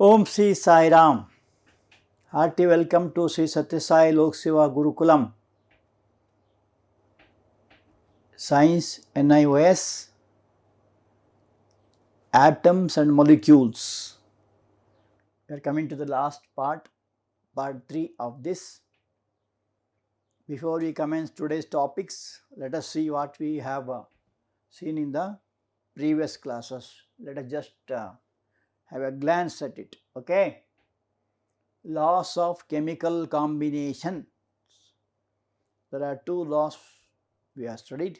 Om Sri Sai Ram. Hearty welcome to Sri Satya Sai Lok Seva Gurukulam. Science NIOS, atoms and molecules. We are coming to the last part 3 of this. Before we commence today's topics, let us see what we have seen in the previous classes. Let us just have a glance at it. Okay. Laws of chemical combination. There are two laws we have studied.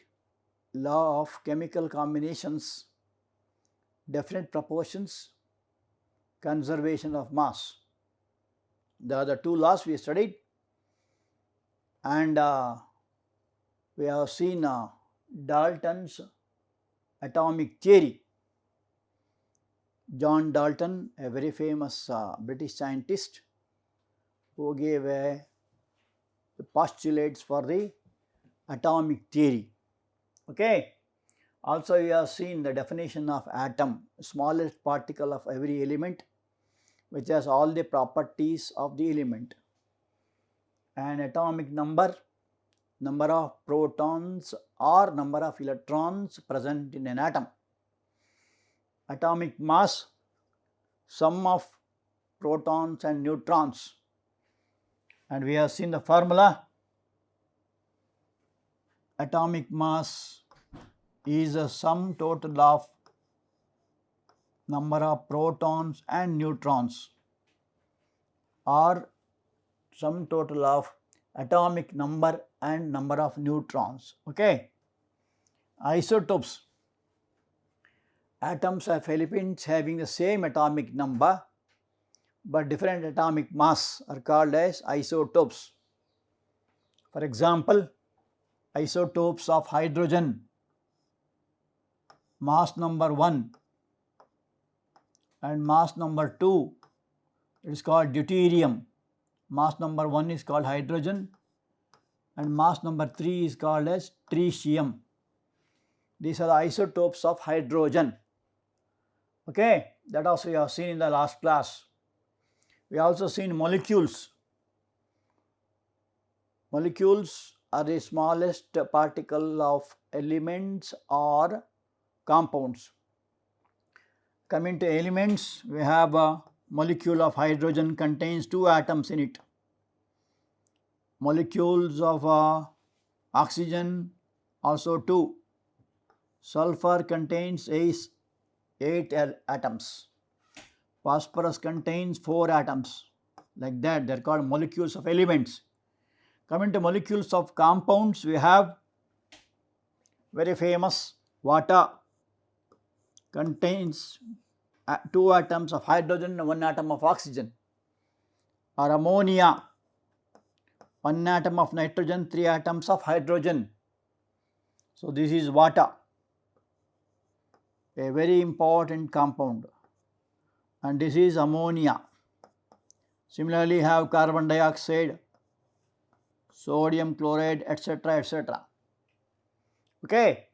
Law of chemical combinations, definite proportions, conservation of mass. The other two laws we studied, and we have seen Dalton's atomic theory. John Dalton, a very famous British scientist who gave the postulates for the atomic theory. Okay. Also, we have seen the definition of atom, smallest particle of every element, which has all the properties of the element. And atomic number, number of protons or number of electrons present in an atom. Atomic mass, sum of protons and neutrons. And we have seen the formula. Atomic mass is a sum total of number of protons and neutrons, or sum total of atomic number and number of neutrons. Okay. Isotopes, atoms of elements having the same atomic number but different atomic mass are called as isotopes. For example, isotopes of hydrogen, mass number 1 and mass number 2, it is called deuterium. Mass number 1 is called hydrogen and mass number 3 is called as tritium. These are the isotopes of hydrogen. Okay, that also we have seen in the last class. We also seen molecules. Molecules are the smallest particle of elements or compounds. Coming to elements, we have a molecule of hydrogen contains 2 atoms in it. Molecules of oxygen also 2. Sulfur contains 8 atoms. Phosphorus contains 4 atoms. Like that, they are called molecules of elements. Coming to molecules of compounds, we have very famous water contains 2 atoms of hydrogen and 1 atom of oxygen. Or ammonia, 1 atom of nitrogen, 3 atoms of hydrogen. So this is water, a very important compound, and this is ammonia. Similarly, have carbon dioxide, sodium chloride, etc., etc. Okay.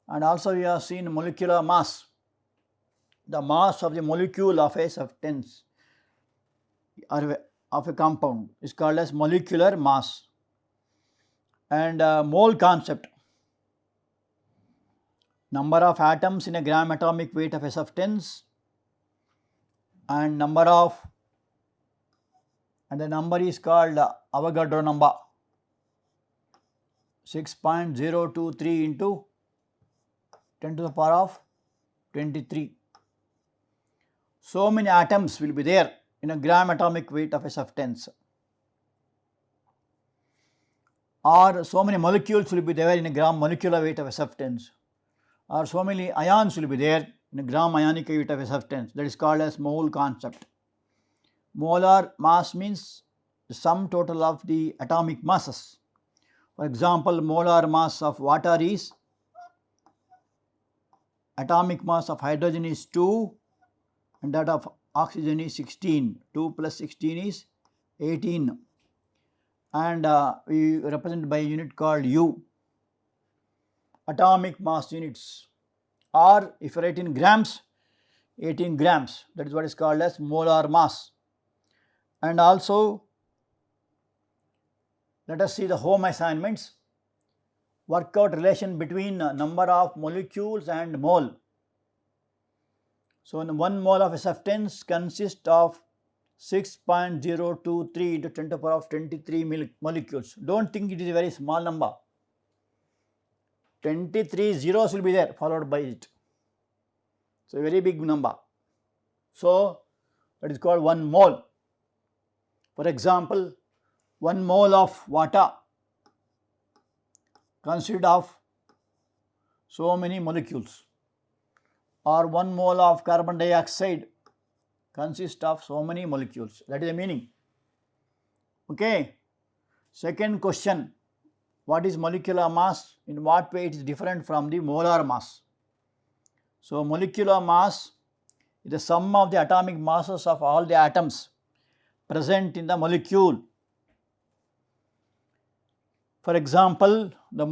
And also we have seen molecular mass. The mass of the molecule of a substance or of a compound is called as molecular mass. And mole concept, number of atoms in a gram atomic weight of a substance, and the number is called Avogadro number, 6.023 into 10 to the power of 23. So many atoms will be there in a gram atomic weight of a substance, or so many molecules will be there in a gram molecular weight of a substance, or so many ions will be there in a gram ionic weight of a substance. That is called as mole concept. Molar mass means the sum total of the atomic masses. For example, molar mass of water is, atomic mass of hydrogen is 2 and that of oxygen is 16. 2 plus 16 is 18, and we represent by a unit called U. Atomic mass units, or if you write in grams, 18 grams. That is what is called as molar mass. And also let us see the home assignments. Work out relation between number of molecules and mole. So, 1 mole of acceptance consists of 6.023 into 10 to the power of 23 molecules. Do not think it is a very small number. 23 zeros will be there followed by it. So, a very big number. So, that is called 1 mole. For example, 1 mole of water consists of so many molecules, or 1 mole of carbon dioxide consists of so many molecules. That is the meaning. Okay. Second question, what is molecular mass? In what way it is different from the molar mass? So, molecular mass is the sum of the atomic masses of all the atoms present in the molecule. For example, the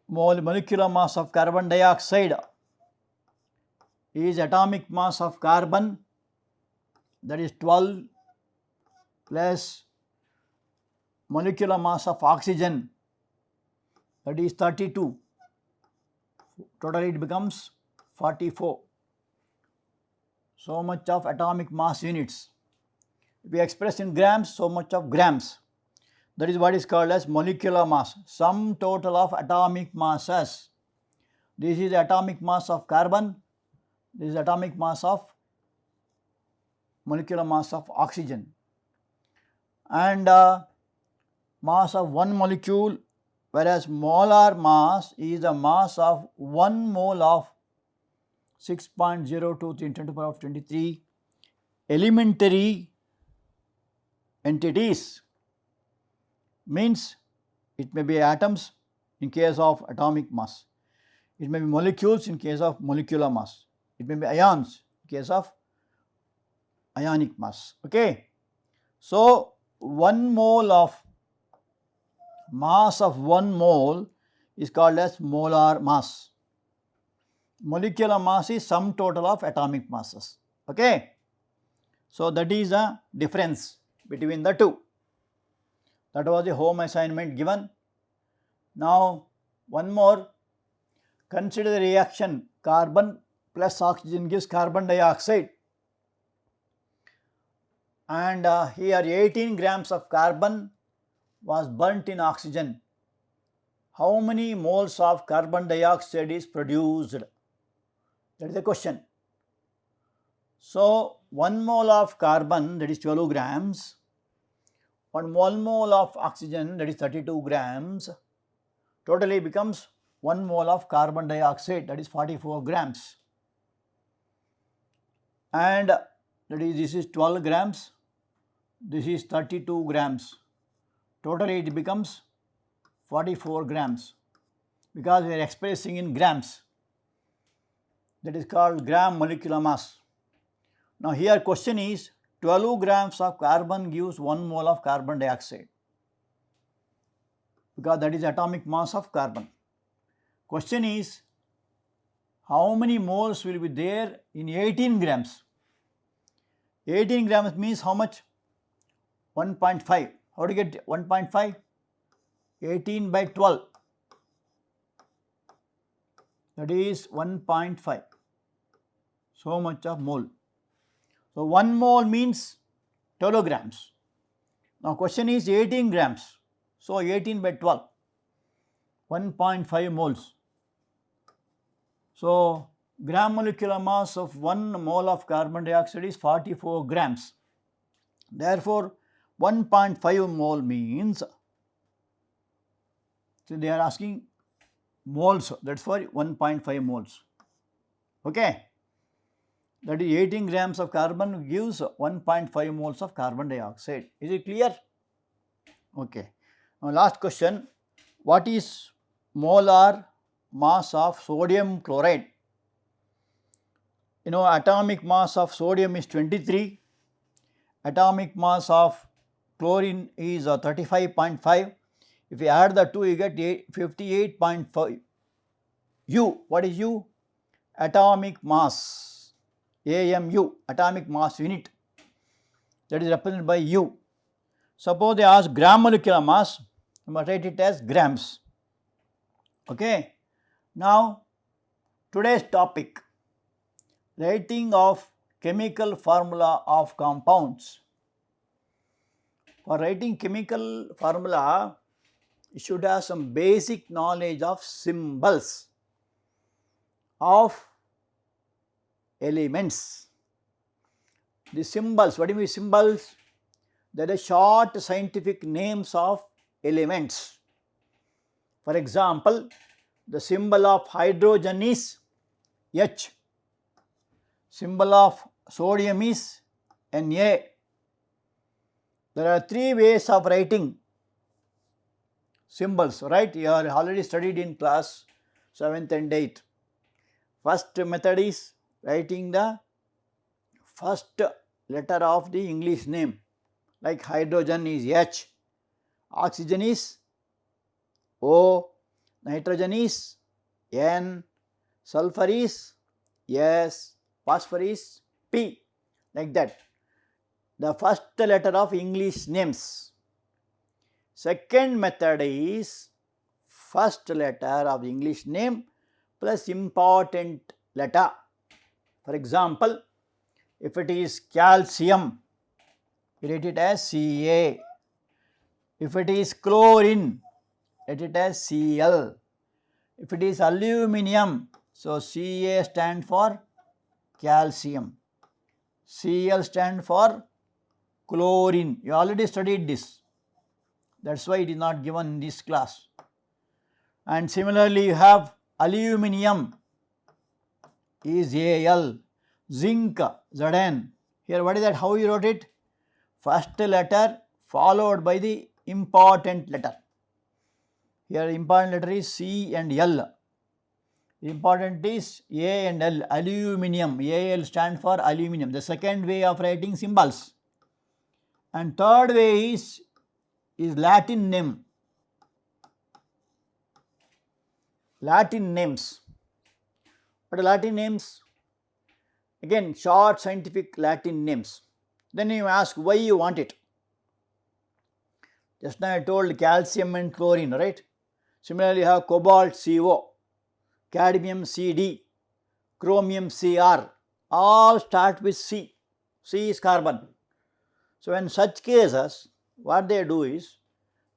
molecular mass of carbon dioxide is atomic mass of carbon, that is 12, plus molecular mass of oxygen, that is 32. Totally it becomes 44. So much of atomic mass units. If we express in grams, so much of grams. That is what is called as molecular mass, sum total of atomic masses. This is the atomic mass of carbon, this is atomic mass of molecular mass of oxygen. And mass of one molecule, whereas molar mass is the mass of 1 mole of 6.023 10 to the power of 23 elementary entities. Means it may be atoms in case of atomic mass, it may be molecules in case of molecular mass, it may be ions in case of ionic mass. Okay. So, 1 mole of mass of 1 mole is called as molar mass. Molecular mass is sum total of atomic masses. Okay. So, that is the difference between the two. That was the home assignment given. Now, one more, consider the reaction carbon plus oxygen gives carbon dioxide, and here 18 grams of carbon was burnt in oxygen. How many moles of carbon dioxide is produced? That is the question. So, 1 mole of carbon, that is 12 grams, 1 mole of oxygen, that is 32 grams, totally becomes 1 mole of carbon dioxide, that is 44 grams. And that is, this is 12 grams, this is 32 grams, totally it becomes 44 grams, because we are expressing in grams. That is called gram molecular mass. Now, here question is 12 grams of carbon gives 1 mole of carbon dioxide, because that is atomic mass of carbon. Question is how many moles will be there in 18 grams? 18 grams means how much? 1.5. How to get 1.5? 18 by 12. That is 1.5. So much of mole. So, 1 mole means 12 grams. Now, question is 18 grams. So, 18 by 12, 1.5 moles. So, gram molecular mass of 1 mole of carbon dioxide is 44 grams. Therefore, 1.5 mole means, so they are asking moles, that is for 1.5 moles. Okay. That is 18 grams of carbon gives 1.5 moles of carbon dioxide. Is it clear? Okay. Now, last question, what is molar mass of sodium chloride? You know, atomic mass of sodium is 23, atomic mass of chlorine is 35.5. If you add the two, you get 58.5. U, what is U? Atomic mass. AMU, atomic mass unit, that is represented by U. Suppose they ask gram molecular mass, you must write it as grams. Okay. Now, today's topic, writing of chemical formula of compounds. For writing chemical formula, you should have some basic knowledge of symbols of elements. The symbols, what do you mean symbols? They are short scientific names of elements. For example, the symbol of hydrogen is H, symbol of sodium is Na. There are three ways of writing symbols, right? You are already studied in class 7th and 8th. First method is writing the first letter of the English name, like hydrogen is H, oxygen is O, nitrogen is N, sulfur is S, phosphorus is P, like that. The first letter of English names. Second method is first letter of the English name plus important letter. For example, if it is calcium, you write it as Ca. If it is chlorine, write it as Cl. If it is aluminium, so Ca stands for calcium, Cl stands for chlorine. You already studied this. That's why it is not given in this class. And similarly, you have aluminium is Al, zinc Zn. Here, what is that? How you wrote it? First letter followed by the important letter. Here, important letter is C and L. Important is A and L. Aluminium. Al stands for aluminium. The second way of writing symbols. And third way is Latin name. Latin names. What are Latin names? Again, short scientific Latin names. Then you ask why you want it. Just now I told calcium and chlorine, right? Similarly, you have cobalt CO, cadmium Cd, chromium Cr. All start with C. C is carbon. So, in such cases, what they do is,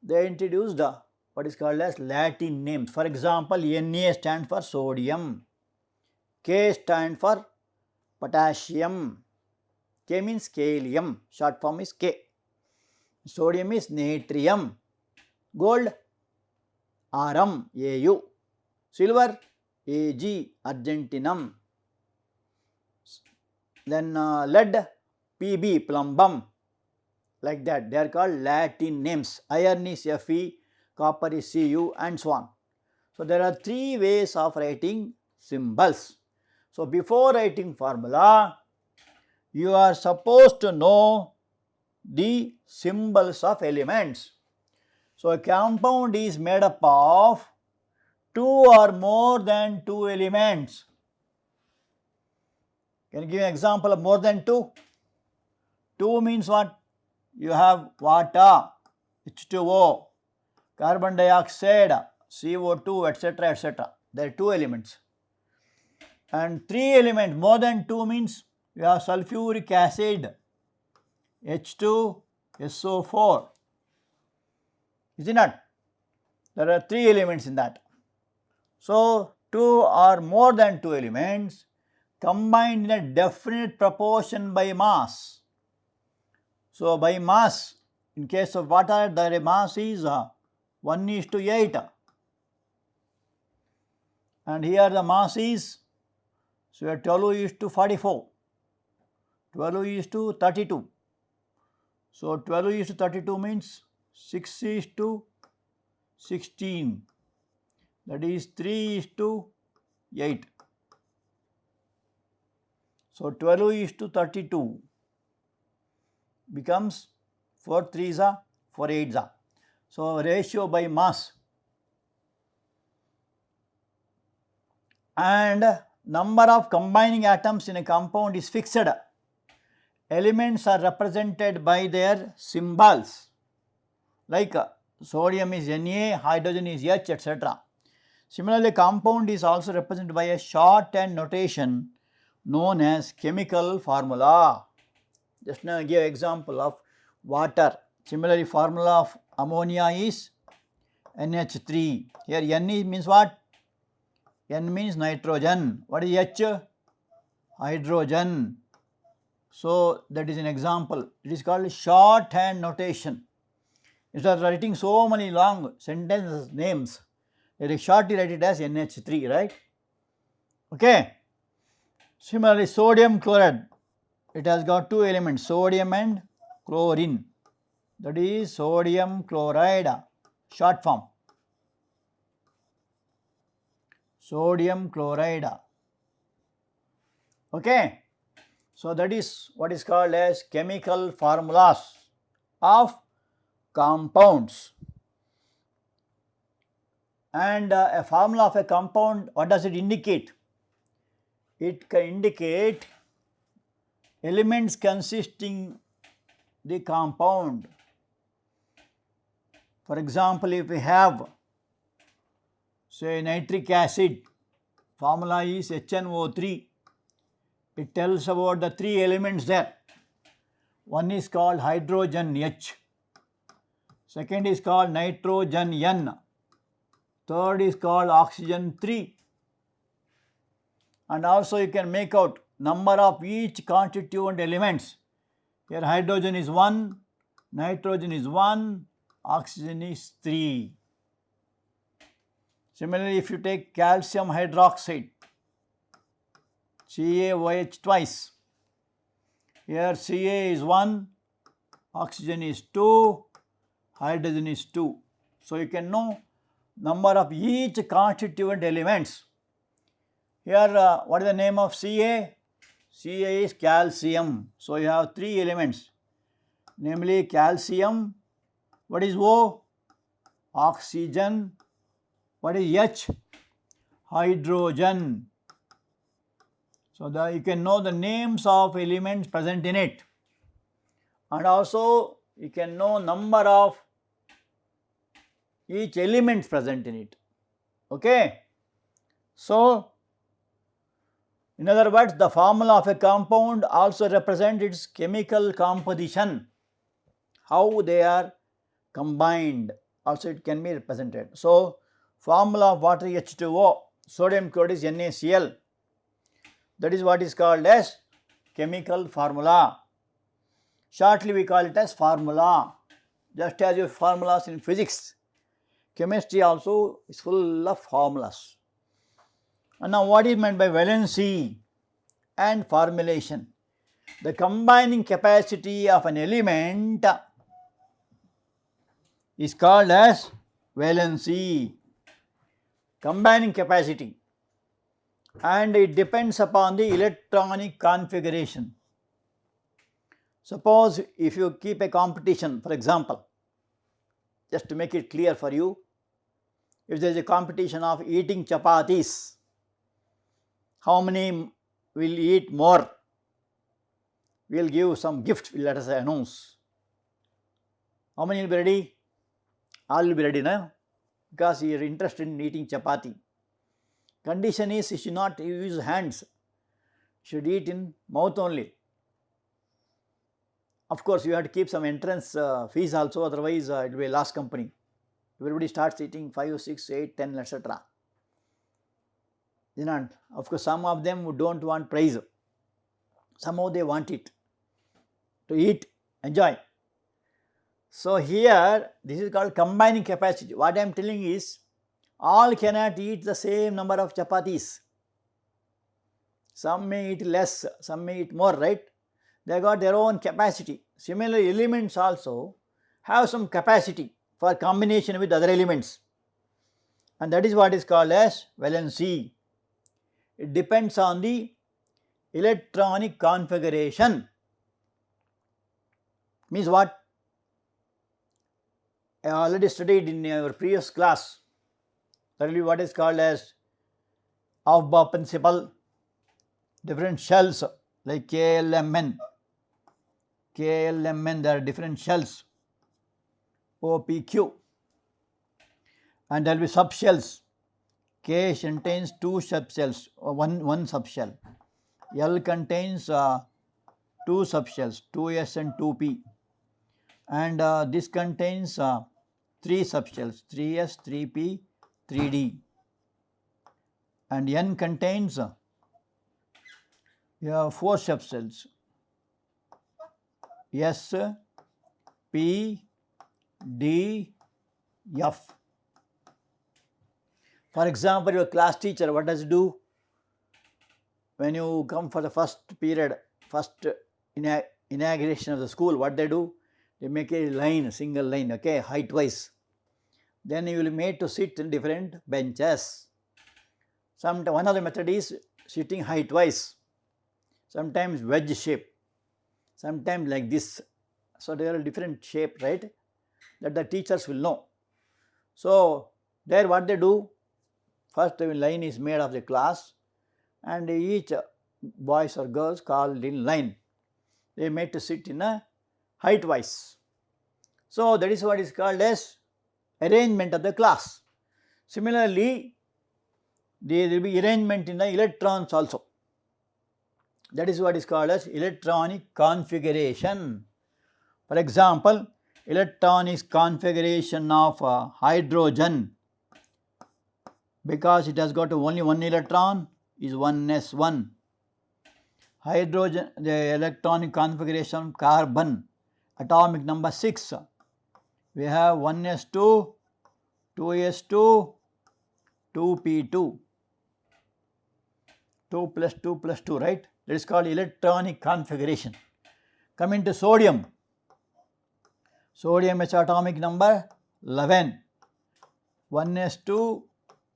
they introduce the what is called as Latin names. For example, Na stands for sodium, K stands for potassium, K means kalium, short form is K. Sodium is natrium, gold Rm, Au, silver Ag, argentinum, then lead Pb, plumbum. Like that, they are called Latin names. Iron is Fe, copper is Cu, and so on. So, there are three ways of writing symbols. So, before writing formula, you are supposed to know the symbols of elements. So, a compound is made up of two or more than two elements. Can you give an example of more than two? Two means what? You have water, H2O, carbon dioxide, CO2, etc., etc. There are two elements. And three elements, more than two means you have sulfuric acid, H2SO4. Is it not? There are three elements in that. So, two or more than two elements combined in a definite proportion by mass. So, by mass, in case of water, the mass is 1:8. And here the mass is, so 12:44, 12:32. So, 12:32 means 6:16, that is 3:8. So, 12:32 becomes 4 3s are 4 8s are. So, ratio by mass. And number of combining atoms in a compound is fixed. Elements are represented by their symbols, like sodium is Na, hydrogen is H, etc. Similarly, compound is also represented by a shorthand notation known as chemical formula. Just now I give example of water. Similarly, formula of ammonia is NH3. Here N means what? N means nitrogen. What is H? Hydrogen. So that is an example. It is called shorthand notation. Instead of writing so many long sentences names, shortly write it as NH3, right? Okay. Similarly, sodium chloride, it has got two elements, sodium and chlorine. That is sodium chloride, short form. Sodium chloride. Okay. So that is what is called as chemical formulas of compounds. And a formula of a compound, what does it indicate? It can indicate elements consisting the compound. For example, if we have say nitric acid, formula is HNO3. It tells about the three elements there. One is called hydrogen H. Second is called nitrogen N. Third is called oxygen 3. And also you can make out number of each constituent elements. Here hydrogen is 1, nitrogen is 1, oxygen is 3. Similarly, if you take calcium hydroxide, CaOH twice, here Ca is 1, oxygen is 2, hydrogen is 2. So you can know number of each constituent elements. Here what is the name of Ca? Ca is calcium. So you have three elements, namely calcium. What is O? Oxygen. What is H? Hydrogen. So you can know the names of elements present in it, and also you can know number of each element present in it. Okay. So in other words, the formula of a compound also represents its chemical composition, how they are combined, also it can be represented. So formula of water H2O, sodium chloride is NaCl. That is what is called as chemical formula. Shortly we call it as formula. Just as your formulas in physics, chemistry also is full of formulas. And now what is meant by valency and formulation? The combining capacity of an element is called as valency. Combining capacity. And it depends upon the electronic configuration. Suppose if you keep a competition, for example, just to make it clear for you, if there is a competition of eating chapatis, how many will eat more? We will give some gift, let us announce. How many will be ready? All will be ready, no? Because you are interested in eating chapati. Condition is you should not use hands, you should eat in mouth only. Of course, you have to keep some entrance fees also, otherwise it will be a loss company. Everybody starts eating 5, 6, 8, 10, etc. Of course, some of them do not want prize. Somehow they want it to eat, enjoy. So here this is called combining capacity. What I am telling is all cannot eat the same number of chapatis. Some may eat less, some may eat more, right? They got their own capacity. Similarly, elements also have some capacity for combination with other elements, and that is what is called as valency. It depends on the electronic configuration. Means what? I already studied in our previous class, that will be what is called as Aufbau principle, different shells like KLMN, there are different shells, OPQ, and there will be subshells. K contains two subshells, one subshell. L contains two subshells, 2S and 2P, and this contains three subshells, 3S, 3P, 3D, and N contains four subshells, S, P, D, F. For example, your class teacher, what does he do? When you come for the first period, first inauguration of the school, what they do? They make a line, a single line, okay, height wise. Then you will be made to sit in different benches. One of the method is sitting height wise, sometimes wedge shape, sometimes like this. So there are different shape, right, that the teachers will know. So there what they do, first the line is made of the class, and each boys or girls called in line. They are made to sit in a height wise. So that is what is called as arrangement of the class. Similarly, there will be arrangement in the electrons also. That is what is called as electronic configuration. For example, electronic configuration of hydrogen, because it has got only one electron, is 1s1. Hydrogen, the electronic configuration of carbon, atomic number 6. We have 1s2, 2s2, 2p2. 2 plus 2 plus 2, right? That is called electronic configuration. Coming to sodium. Sodium is atomic number 11. 1s2,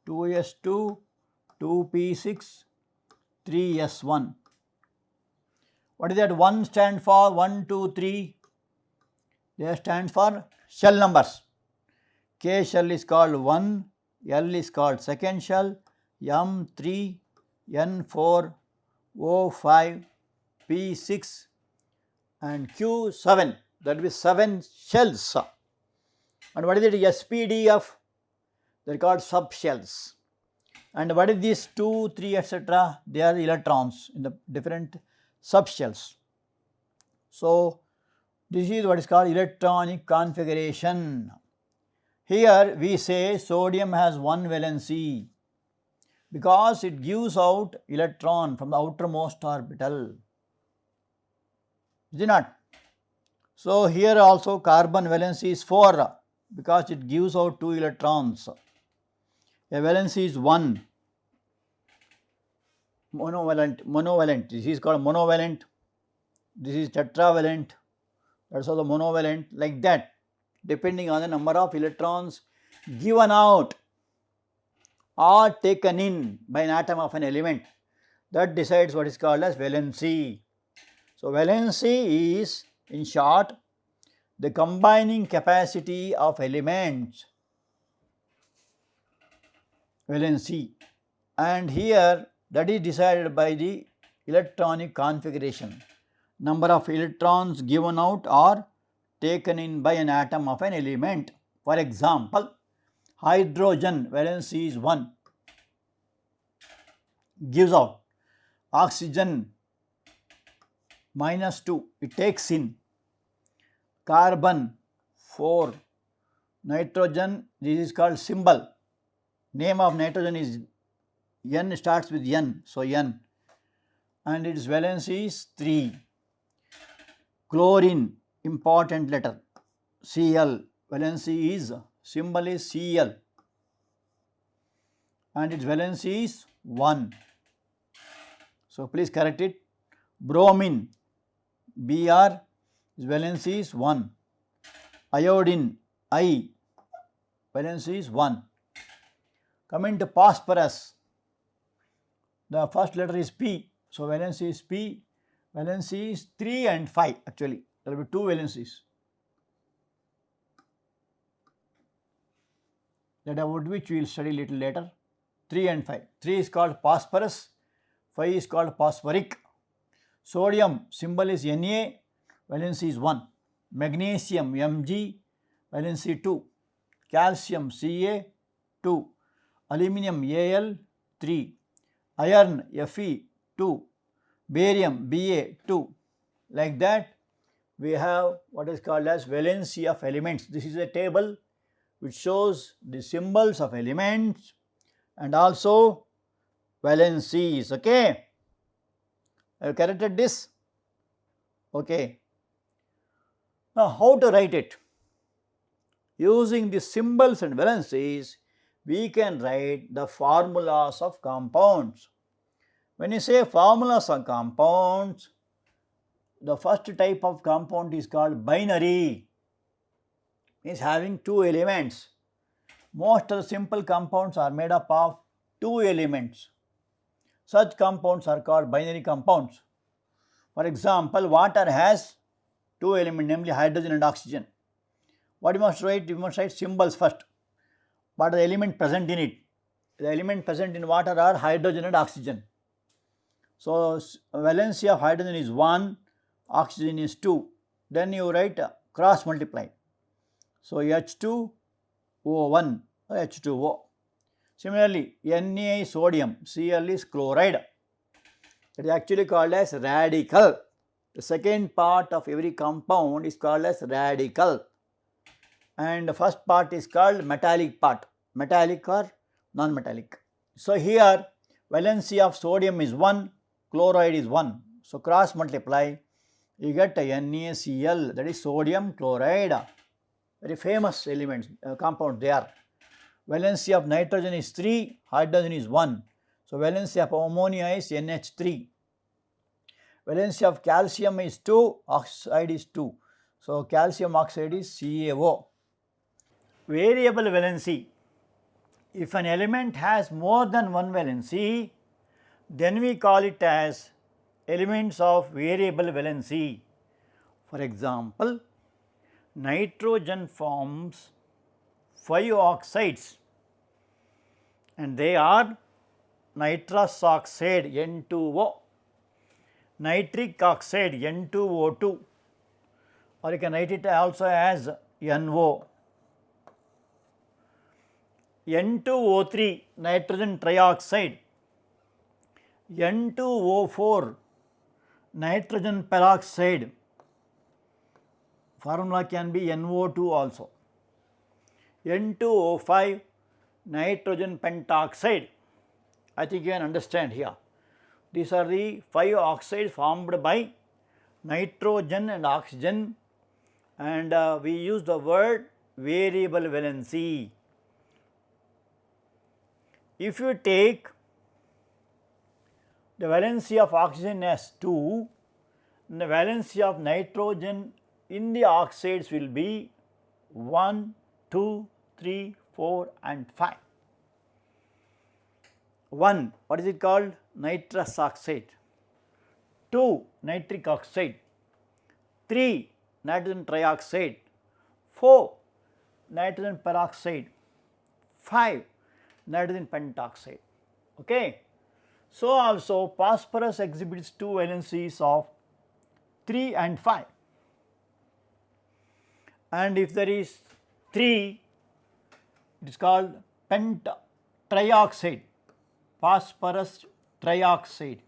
2s2, 2p6, 3s1. What is that 1 stand for? 1, 2, 3. They stand for shell numbers. K shell is called 1, L is called second shell, M 3, N 4, O 5, P 6 and Q 7. That will be 7 shells. And what is it? SPDF? They are called subshells. And what is this 2, 3, etc.? They are electrons in the different subshells. So this is what is called electronic configuration. Here we say sodium has one valency because it gives out electron from the outermost orbital. Is it not? So here also carbon valency is 4 because it gives out 2 electrons. A valency is 1. Monovalent. This is called monovalent. This is tetravalent. That's also monovalent, like that, depending on the number of electrons given out or taken in by an atom of an element. That decides what is called as valency. So valency is, in short, the combining capacity of elements. Valency. And here that is decided by the electronic configuration. Number of electrons given out or taken in by an atom of an element. For example, hydrogen valency is 1, gives out. Oxygen -2, it takes in. Carbon 4. Nitrogen, this is called symbol. Name of nitrogen is N, starts with N, so N. And its valency is 3. Chlorine, important letter, Cl, valency is, symbol is Cl, and its valency is 1. So please correct it. Bromine, Br, its valency is 1. Iodine, I, valency is 1. Coming to phosphorus, the first letter is P, so valency is P. Valency is 3 and 5 actually. There will be 2 valencies. That about which we will study little later. 3 and 5. 3 is called phosphorus, 5 is called phosphoric. Sodium symbol is Na, valency is 1. Magnesium Mg, valency 2. Calcium Ca 2. Aluminum Al 3. Iron Fe 2. Barium Ba 2. Like that we have what is called as valency of elements. This is a table which shows the symbols of elements and also valencies. Okay, I have corrected this. Okay, now how to write it? Using the symbols and valencies, we can write the formulas of compounds. When you say formulas of compounds, the first type of compound is called binary, means having two elements. Most of the simple compounds are made up of two elements. Such compounds are called binary compounds. For example, water has two elements, namely hydrogen and oxygen. What you must write? You must write symbols first. What are the elements present in it? The elements present in water are hydrogen and oxygen. So, valency of hydrogen is 1, oxygen is 2. Then you write cross multiply. So, H2O1, H2O. Similarly, Na is sodium, Cl is chloride. It is actually called as radical. The second part of every compound is called as radical. And the first part is called metallic part, metallic or non-metallic. So, here valency of sodium is 1, chloride is 1. So, cross multiply, you get NaCl, that is sodium chloride. Very famous elements, compound they are. Valency of nitrogen is 3, hydrogen is 1. So, valency of ammonia is NH3. Valency of calcium is 2, oxide is 2. So, calcium oxide is CaO. Variable valency. If an element has more than one valency, then we call it as elements of variable valency. For example, nitrogen forms 5 oxides and they are nitrous oxide N2O, nitric oxide N2O2, or you can write it also as NO, N2O3 nitrogen trioxide, N2O4 nitrogen peroxide, formula can be NO2 also, N2O5 nitrogen pentoxide. I think you can understand here. These are the 5 oxides formed by nitrogen and oxygen, and we use the word variable valency. If you take the valency of oxygen as 2, the valency of nitrogen in the oxides will be 1, 2, 3, 4 and 5. 1, what is it called? Nitrous oxide. 2, nitric oxide. 3, nitrogen trioxide. 4, nitrogen peroxide. 5, nitrogen pentoxide. Okay. So, also phosphorus exhibits two valencies of 3 and 5, and if there is 3, it is called trioxide, phosphorus trioxide.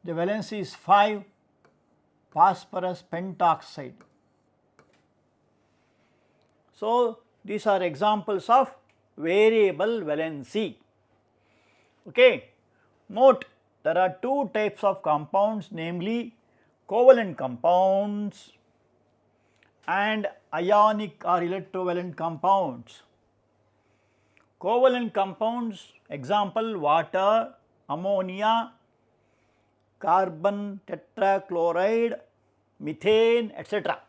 The valency is 5, phosphorus pentoxide. So, these are examples of variable valency. Okay. Note, there are two types of compounds, namely covalent compounds and ionic or electrovalent compounds. Covalent compounds, example water, ammonia, carbon tetrachloride, methane, etc.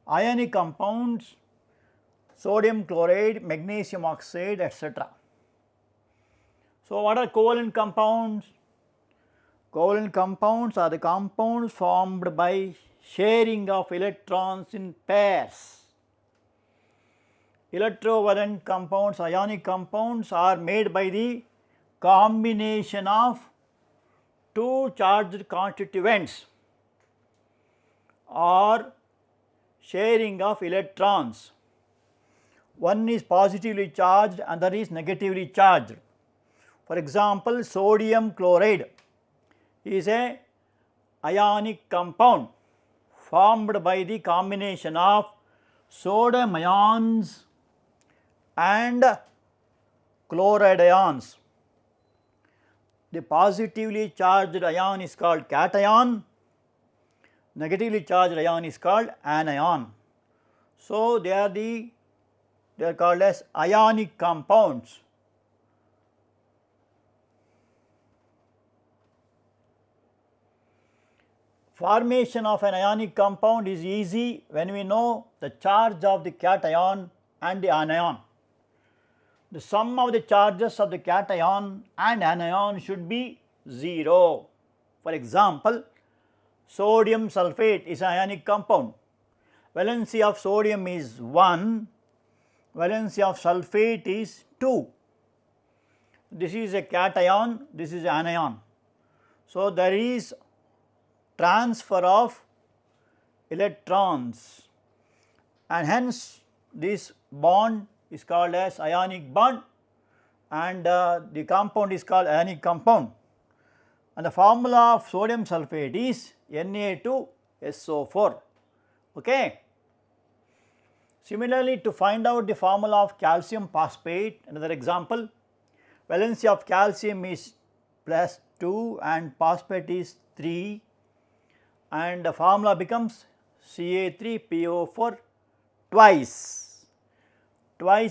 Ionic compounds, sodium chloride, magnesium oxide, etc. So, what are covalent compounds? Covalent compounds are the compounds formed by sharing of electrons in pairs. Electrovalent compounds, ionic compounds are made by the combination of two charged constituents or sharing of electrons. One is positively charged, other is negatively charged. For example, sodium chloride is a ionic compound formed by the combination of sodium ions and chloride ions. The positively charged ion is called cation, negatively charged ion is called anion. So, they are called as ionic compounds. Formation of an ionic compound is easy when we know the charge of the cation and the anion. The sum of the charges of the cation and anion should be 0. For example, sodium sulphate is an ionic compound. Valency of sodium is 1, valency of sulphate is 2. This is a cation, this is an anion. So, there is transfer of electrons and hence this bond is called as ionic bond and the compound is called ionic compound, and the formula of sodium sulphate is Na2SO4. Okay. Similarly, to find out the formula of calcium phosphate, another example, valency of calcium is plus 2 and phosphate is 3 and the formula becomes Ca3PO4 twice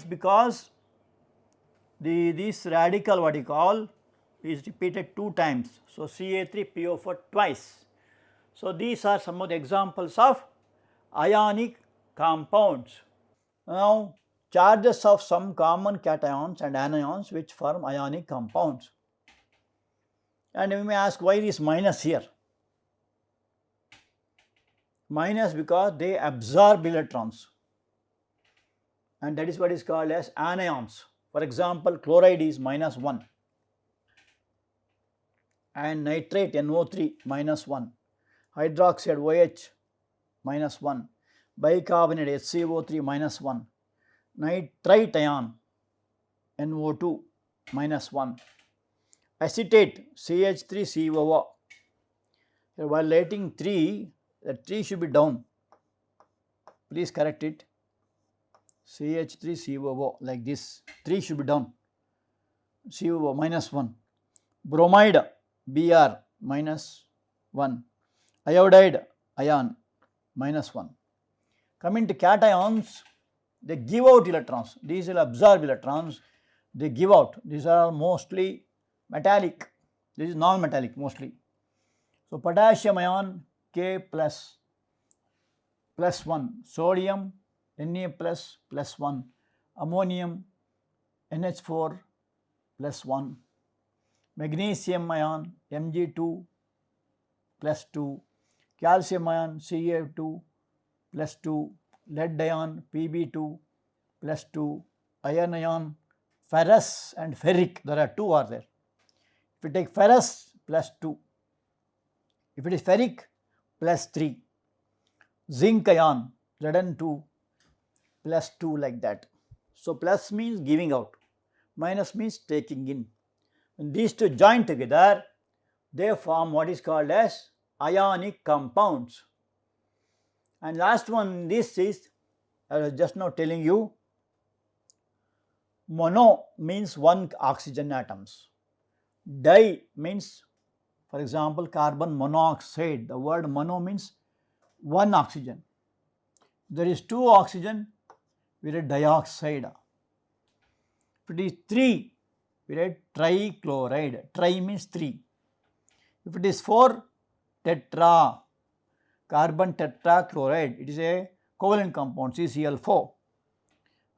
because this radical what you call is repeated 2 times. So, Ca3PO4 twice. So, these are some of the examples of ionic compounds. Now, charges of some common cations and anions which form ionic compounds. And we may ask why is minus here? Minus because they absorb electrons and that is what is called as anions. For example, chloride is minus 1 and nitrate NO3 minus 1, hydroxide OH minus 1, bicarbonate HCO3 minus 1, nitrite ion NO2 minus 1, acetate CH3COO. While writing 3, the 3 should be down, please correct it, CH3COO like this, 3 should be down, COO minus 1, bromide Br minus 1, iodide ion minus 1. Coming to cations, they give out electrons, these will absorb electrons, they give out, these are mostly metallic, this is non-metallic mostly. So, potassium ion K plus 1, sodium Na plus 1, ammonium NH4 plus 1, magnesium ion Mg2 plus 2, calcium ion Ca2 plus 2, lead ion Pb2 plus 2, iron ion ferrous and ferric, there are 2 are there. If you take ferrous plus 2, if it is ferric plus 3, zinc ion Zn2 plus 2 like that. So, plus means giving out, minus means taking in. When these two join together, they form what is called as ionic compounds. And last one, this is, I was just now telling you, mono means 1 oxygen atoms, di means, for example, carbon monoxide, the word mono means 1 oxygen. There is 2 oxygen, we read dioxide. If it is 3, we read trichloride, tri means 3. If it is 4, tetra, carbon tetrachloride, it is a covalent compound, CCl4.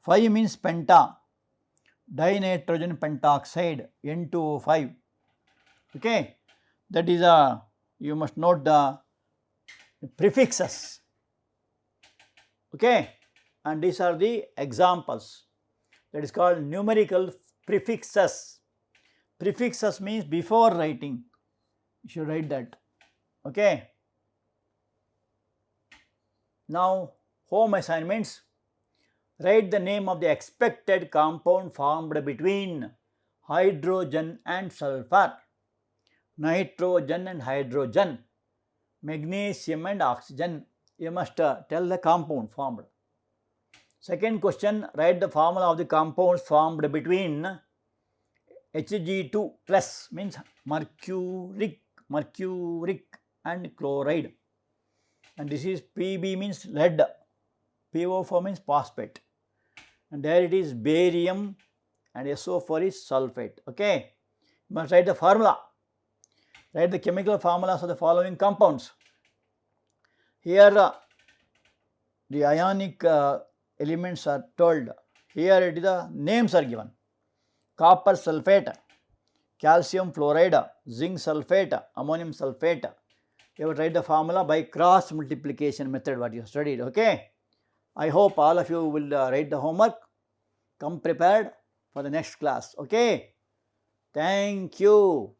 5 means penta, dinitrogen pentoxide, N2O5. Okay, that is you must note the prefixes. Okay, and these are the examples, that is called numerical prefixes. Prefixes means before writing. You should write that. Okay. Now, home assignments. Write the name of the expected compound formed between hydrogen and sulfur, nitrogen and hydrogen, magnesium and oxygen. You must tell the compound formed. Second question, write the formula of the compounds formed between Hg2 plus means mercuric and chloride, and this is Pb means lead, PO4 means phosphate, and there it is barium, and SO4 is sulfate. Okay, you must write the formula. Write the chemical formulas of the following compounds. Here the ionic elements are told. Here it is the names are given. Copper sulfate, calcium fluoride, zinc sulfate, ammonium sulfate. You have to write the formula by cross multiplication method what you studied. Okay. I hope all of you will write the homework. Come prepared for the next class. Okay. Thank you.